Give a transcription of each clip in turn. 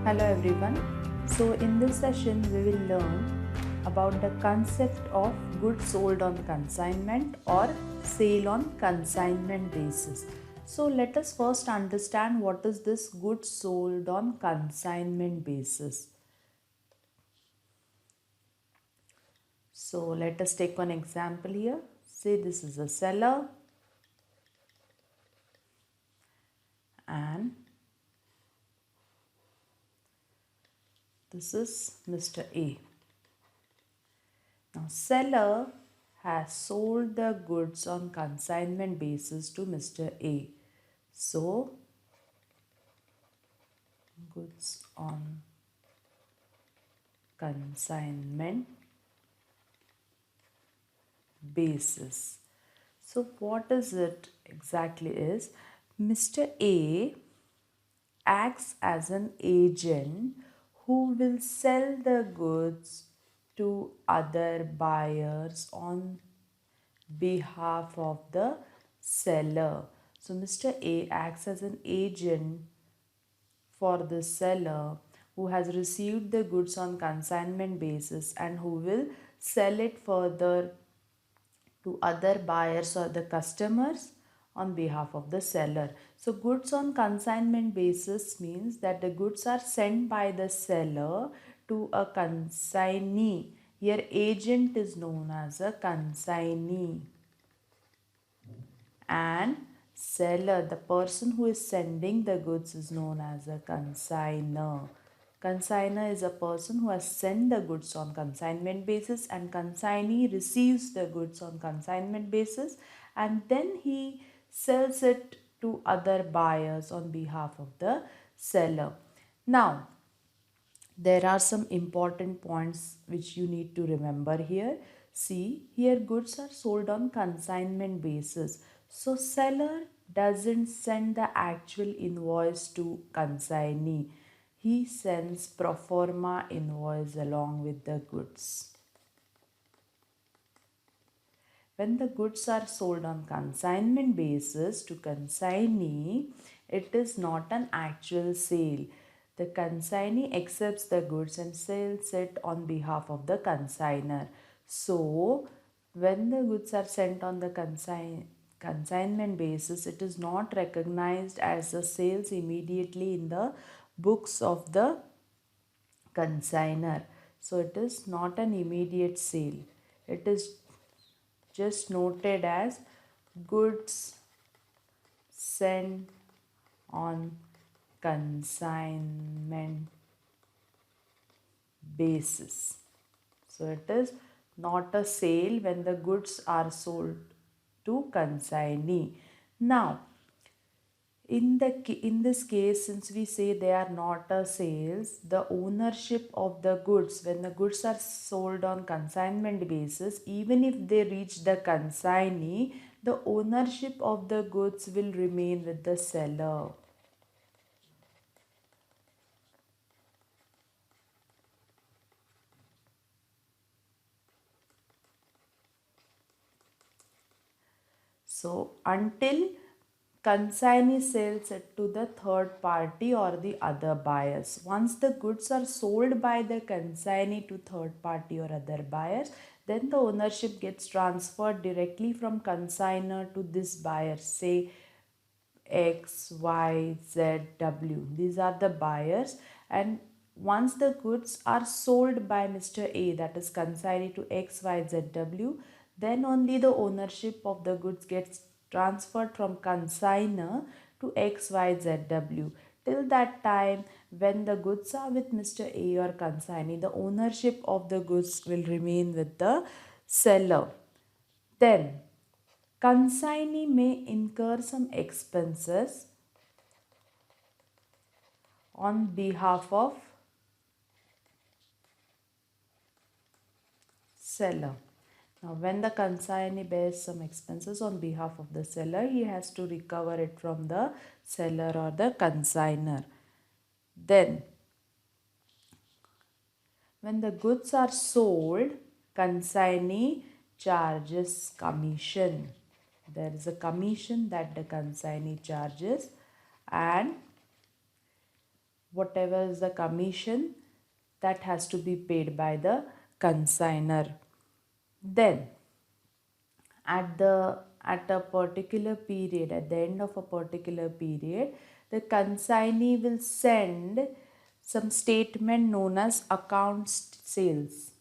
Hello everyone. So in this session we will learn about the concept of goods sold on consignment or sale on consignment basis. So let us first understand what is this goods sold on consignment basis. So let us take one example here. Say this is a seller and this is Mr. A. Now, seller has sold the goods on consignment basis to Mr. A. So, goods on consignment basis. So, what is it exactly is? Mr. A acts as an agent who will sell the goods to other buyers on behalf of the seller. So Mr. A acts as an agent for the seller who has received the goods on consignment basis and who will sell it further to other buyers or the customers on behalf of the seller. So goods on consignment basis means that the goods are sent by the seller to a consignee. Here agent is known as a consignee and seller, the person who is sending the goods, is known as a consignor. Consignor is a person who has sent the goods on consignment basis and consignee receives the goods on consignment basis and then he sells it to other buyers on behalf of the seller. Now, there are some important points which you need to remember here. See, here goods are sold on consignment basis. So seller doesn't send the actual invoice to consignee. He sends pro forma invoice along with the goods. When the goods are sold on consignment basis to consignee, it is not an actual sale. The consignee accepts the goods and sells it on behalf of the consignor. So, when the goods are sent on the consignment basis, it is not recognized as a sales immediately in the books of the consignor. So, it is not an immediate sale. It is just noted as goods sent on consignment basis. So it is not a sale when the goods are sold to consignee. Now, in this case, since we say they are not a sales, the ownership of the goods, when the goods are sold on consignment basis, even if they reach the consignee, the ownership of the goods will remain with the seller. So until consignee sells it to the third party or the other buyers. Once the goods are sold by the consignee to third party or other buyers, then the ownership gets transferred directly from consignor to this buyer, say X, Y, Z, W. These are the buyers, and once the goods are sold by Mr. A, that is consignee to X, Y, Z, W, then only the ownership of the goods gets transferred from consignor to X, Y, Z, W. Till that time, when the goods are with Mr. A or consignee, the ownership of the goods will remain with the seller. Then, consignee may incur some expenses on behalf of seller. Now, when the consignee bears some expenses on behalf of the seller, he has to recover it from the seller or the consignor. Then, when the goods are sold, consignee charges commission. There is a commission that the consignee charges, and whatever is the commission that has to be paid by the consigner. Then at a particular period, at the end of a particular period, the consignee will send some statement known as account sales.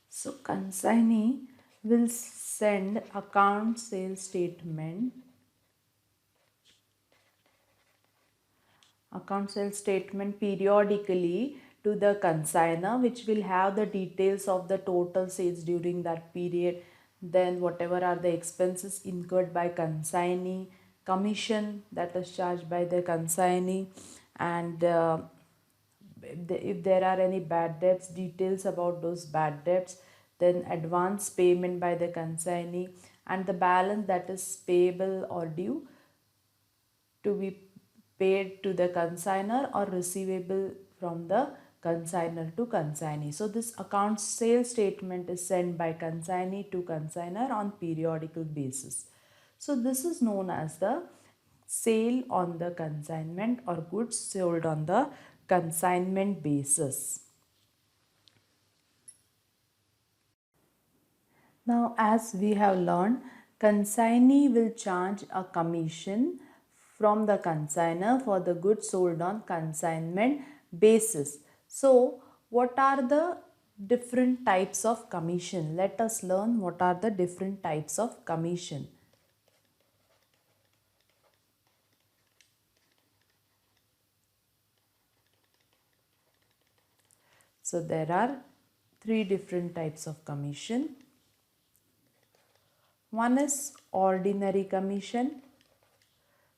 So consignee will send account sales statement periodically to the consigner, which will have the details of the total sales during that period, then whatever are the expenses incurred by consignee, commission that is charged by the consignee, and if there are any bad debts, details about those bad debts, then advance payment by the consignee, and the balance that is payable or due to be paid to the consigner or receivable from the consigner to consignee. So this account sales statement is sent by consignee to consigner on periodical basis. So this is known as the sale on the consignment or goods sold on the consignment basis. Now, as we have learned, consignee will charge a commission from the consigner for the goods sold on consignment basis. So, what are the different types of commission? Let us learn what are the different types of commission. So, there are three different types of commission. One is ordinary commission.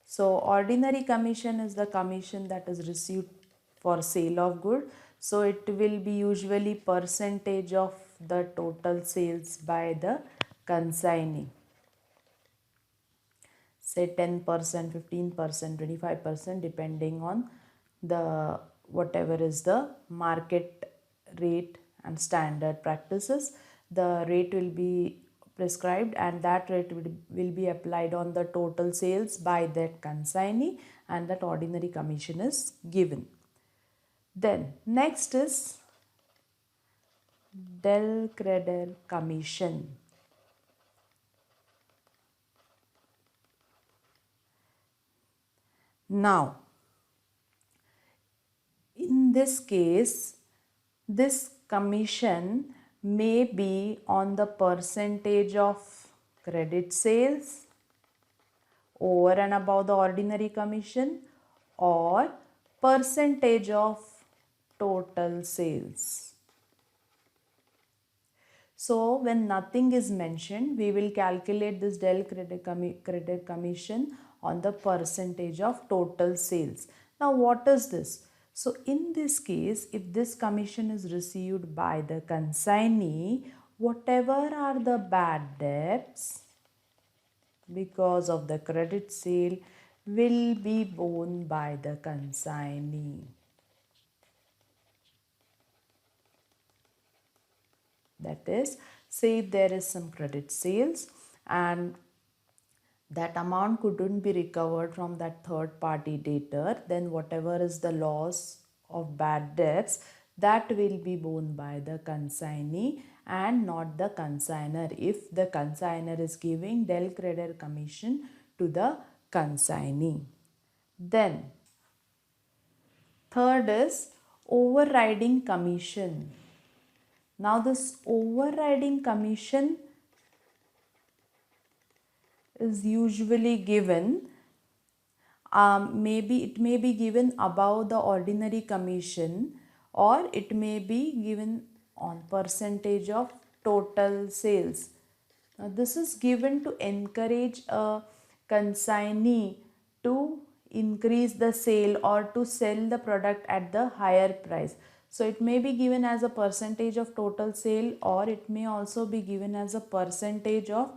So ordinary commission is the commission that is received for sale of good. So it will be usually percentage of the total sales by the consignee. Say 10%, 15%, 25% depending on the whatever is the market rate and standard practices. The rate will be prescribed and that rate will be applied on the total sales by that consignee, and that ordinary commission is given. Then next is del creder commission. Now in this case, this commission may be on the percentage of credit sales over and above the ordinary commission, or percentage of total sales. So when nothing is mentioned, we will calculate this del credit commission on the percentage of total sales. Now what is this? So in this case, if this commission is received by the consignee, whatever are the bad debts because of the credit sale will be borne by the consignee. That is, say if there is some credit sales and that amount couldn't be recovered from that third party debtor, then whatever is the loss of bad debts, that will be borne by the consignee and not the consigner, if the consigner is giving del creder commission to the consignee. Then third is overriding commission. Now this overriding commission is usually given, maybe it may be given above the ordinary commission, or it may be given on percentage of total sales. Now this is given to encourage a consignee to increase the sale or to sell the product at the higher price. So it may be given as a percentage of total sale, or it may also be given as a percentage of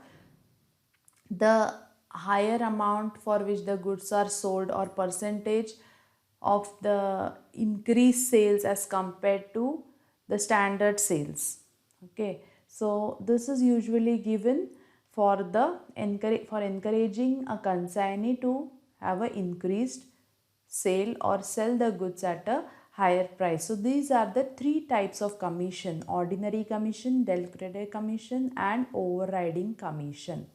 the higher amount for which the goods are sold, or percentage of the increased sales as compared to the standard sales. Okay, so this is usually given for encouraging a consignee to have an increased sale or sell the goods at a higher price. So these are the three types of commission: ordinary commission, del crede commission, and overriding commission.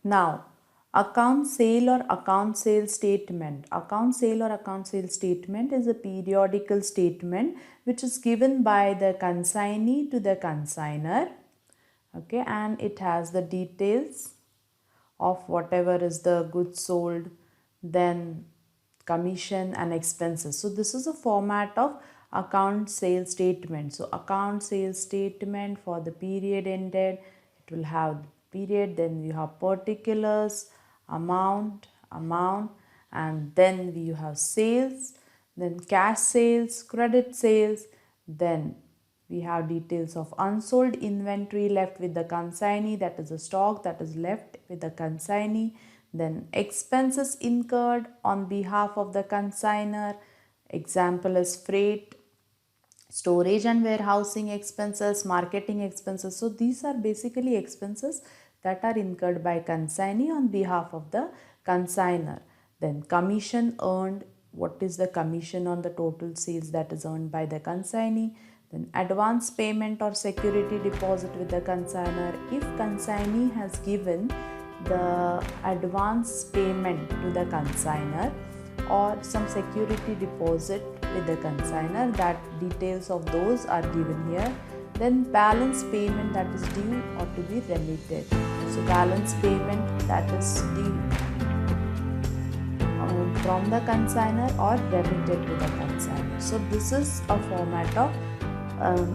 Now, account sale or account sale statement. Account sale or account sale statement is a periodical statement which is given by the consignee to the consignor. Okay, and it has the details of whatever is the goods sold, then commission and expenses. So this is a format of account sales statement. So account sales statement for the period ended, it will have period, then you have particulars, amount, and then you have sales, then cash sales, credit sales, then we have details of unsold inventory left with the consignee, that is the stock that is left with the consignee, then expenses incurred on behalf of the consignor. Example is freight, storage and warehousing expenses, marketing expenses. So these are basically expenses that are incurred by consignee on behalf of the consignor. Then commission earned, what is the commission on the total sales that is earned by the consignee. Then advance payment or security deposit with the consignor. If consignee has given the advance payment to the consignor or some security deposit with the consignor, that details of those are given here. Then balance payment that is due or to be remitted. So balance payment that is due from the consignor or remitted to the consignor. So this is a format of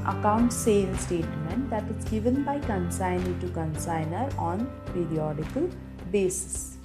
account sale statement that is given by consignee to consignor on periodical basis.